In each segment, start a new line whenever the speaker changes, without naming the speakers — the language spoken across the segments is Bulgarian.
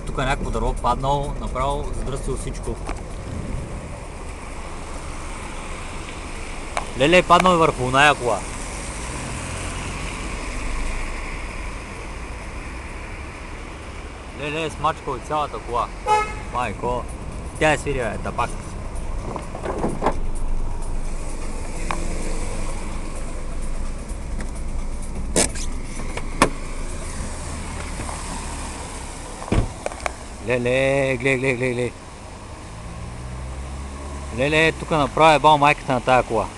Тук е някакво дърво паднало, направо задръстил всичко. Леле е паднал върху оная кола. Леле е смачкал и цялата кола. Майко, тя е свирила, тапак. Леле, гледай. Леле, тук направо е бал майката на тая кола.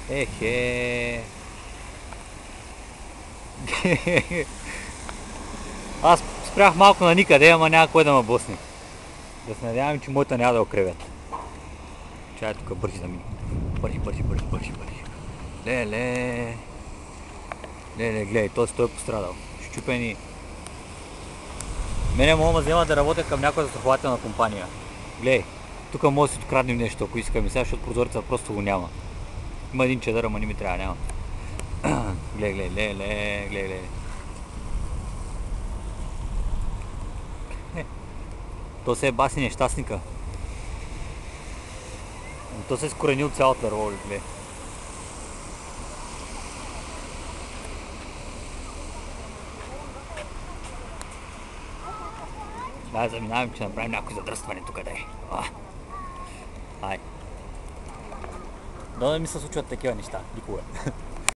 Ехе. Аз спрях малко на никъде, ама няма кой да ме блъсне. Да се надявам, че моята няма да окревят. Чай тук бързи да мине. Бързи. Леле, гледай, той е пострадал. Щупени. Мене мога да взема да работя към някоя застрахователна компания. Гледай, тук може да си откраднем нещо, ако искаме сега, защото прозореца просто го няма. Има един чедър, ама не ми трябва, няма. Гледай. То се е баси нещастника. То се е скоренил цялото дърво, гледай. Да, заминавам, че направим някой задръстване тук, дай. Ай. Да не ми се случват такива неща, никога.